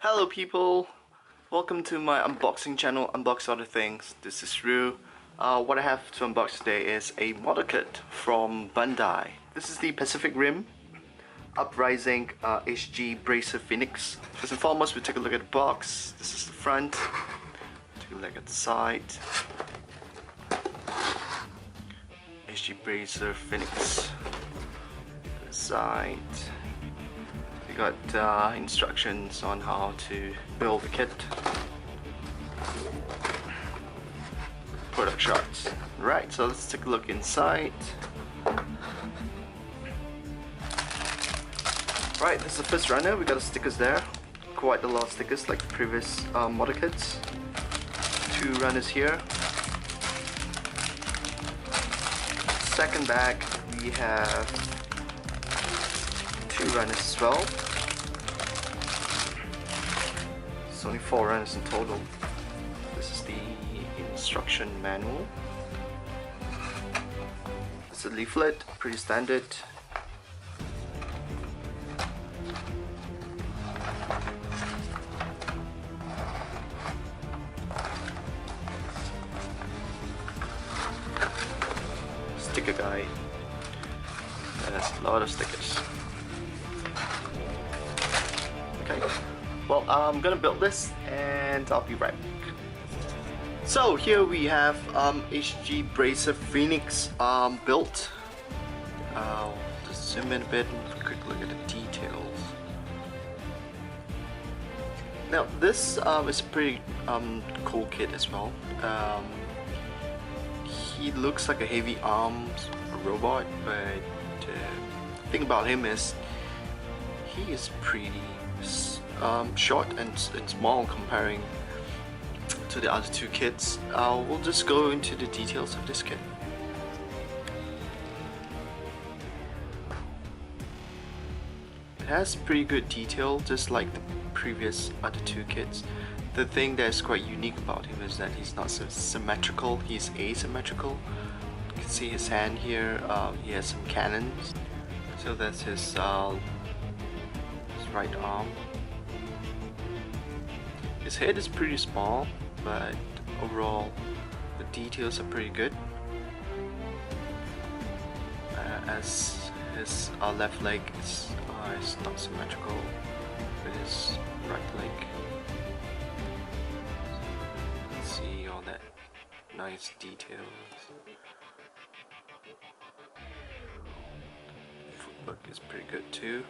Hello people, welcome to my unboxing channel, Unbox Other Things. This is Ryu. What I have to unbox today is a model kit from Bandai. This is the Pacific Rim Uprising HG Bracer Phoenix. First and foremost, we take a look at the box. This is the front. Take a look at the side. HG Bracer Phoenix. The side. We got instructions on how to build the kit. Product shots. Right, so let's take a look inside. Right, this is the first runner. We got the stickers there. Quite a lot of stickers like the previous model kits. Two runners here. Second bag, we have two runners as well. It's only 4 runners in total. This is the instruction manual. It's a leaflet, pretty standard. Sticker guide. There's a lot of stickers. Okay, well, I'm gonna build this and I'll be right back. So here we have HG Bracer Phoenix built. Just zoom in a bit and have a quick look at the details. Now this is a pretty cool kit as well. He looks like a heavy arms robot, but the thing about him is he is pretty short and small comparing to the other two kits. We'll just go into the details of this kit. It has pretty good detail, just like the previous other two kits. The thing that's quite unique about him is that he's not so symmetrical, he's asymmetrical. You can see his hand here, he has some cannons. So that's his right arm. His head is pretty small, but overall the details are pretty good. As his left leg is not symmetrical with his right leg. See all that nice details. Footwork is pretty good too.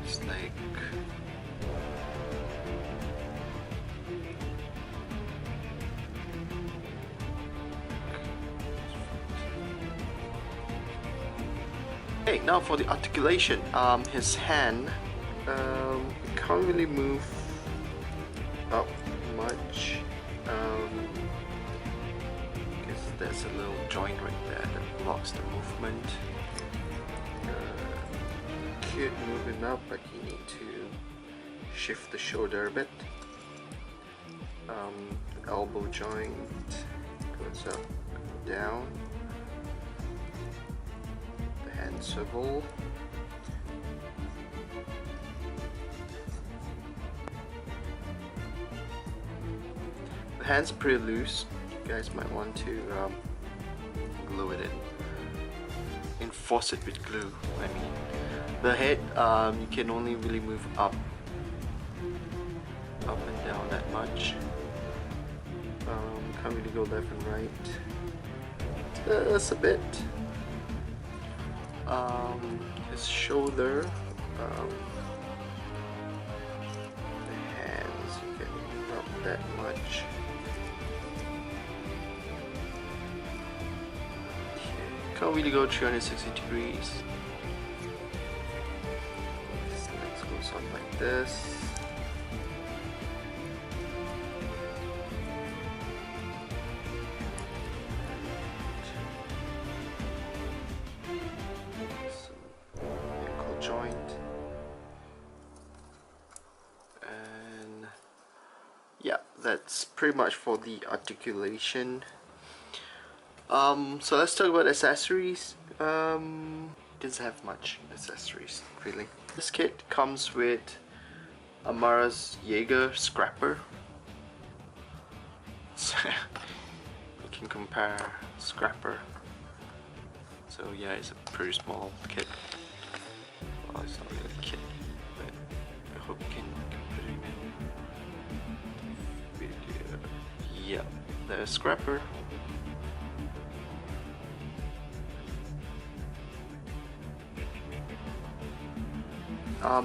His leg. Okay, now for the articulation. His hand can't really move up much. Guess there's a little joint right there that blocks the movement. Could move him up, but you need to shift the shoulder a bit. The elbow joint goes up, down. The hand swivel. The hand's pretty loose. You guys might want to glue it in. Enforce it with glue, I mean. The head, you can only really move up and down that much. Can't really go left and right. Just a bit. His shoulder, the hands, you can move up that much. Can't really go 360 degrees. Let's go something like this. Ankle joint. And yeah, that's pretty much for the articulation. So let's talk about accessories. Doesn't have much accessories really. This kit comes with Amara's Jaeger Scrapper. You can compare Scrapper. So yeah, it's a pretty small kit. Well, it's not really a kit, but I hope you can compare it in video. Yeah, there's Scrapper.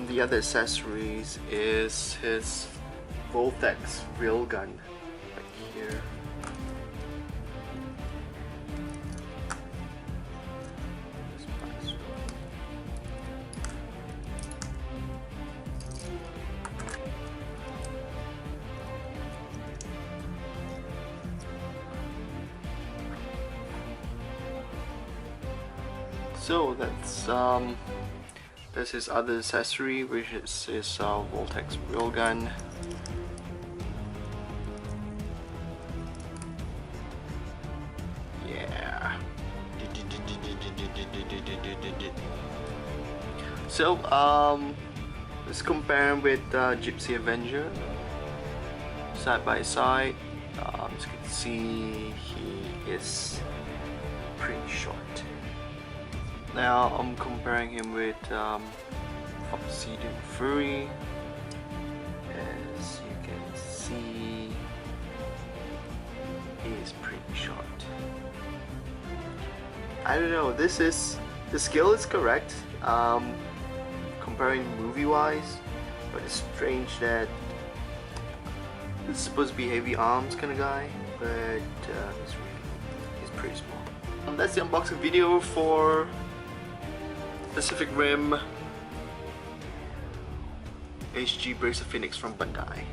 The other accessories is his Voltex railgun right here. So that's his other accessory, which is his Voltex railgun. Yeah. So let's compare him with Gypsy Avenger side by side. As you can see, he is pretty short. Now I'm comparing him with Obsidian Fury. As you can see, he is pretty short. I don't know, the skill is correct, comparing movie wise, but it's strange that this is supposed to be heavy arms kind of guy, but he's pretty small. That's the unboxing video for Pacific Rim HG Bracer Phoenix from Bandai.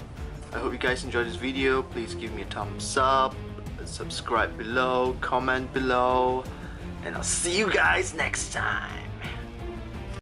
I hope you guys enjoyed this video. Please give me a thumbs up, subscribe below, comment below, and I'll see you guys next time.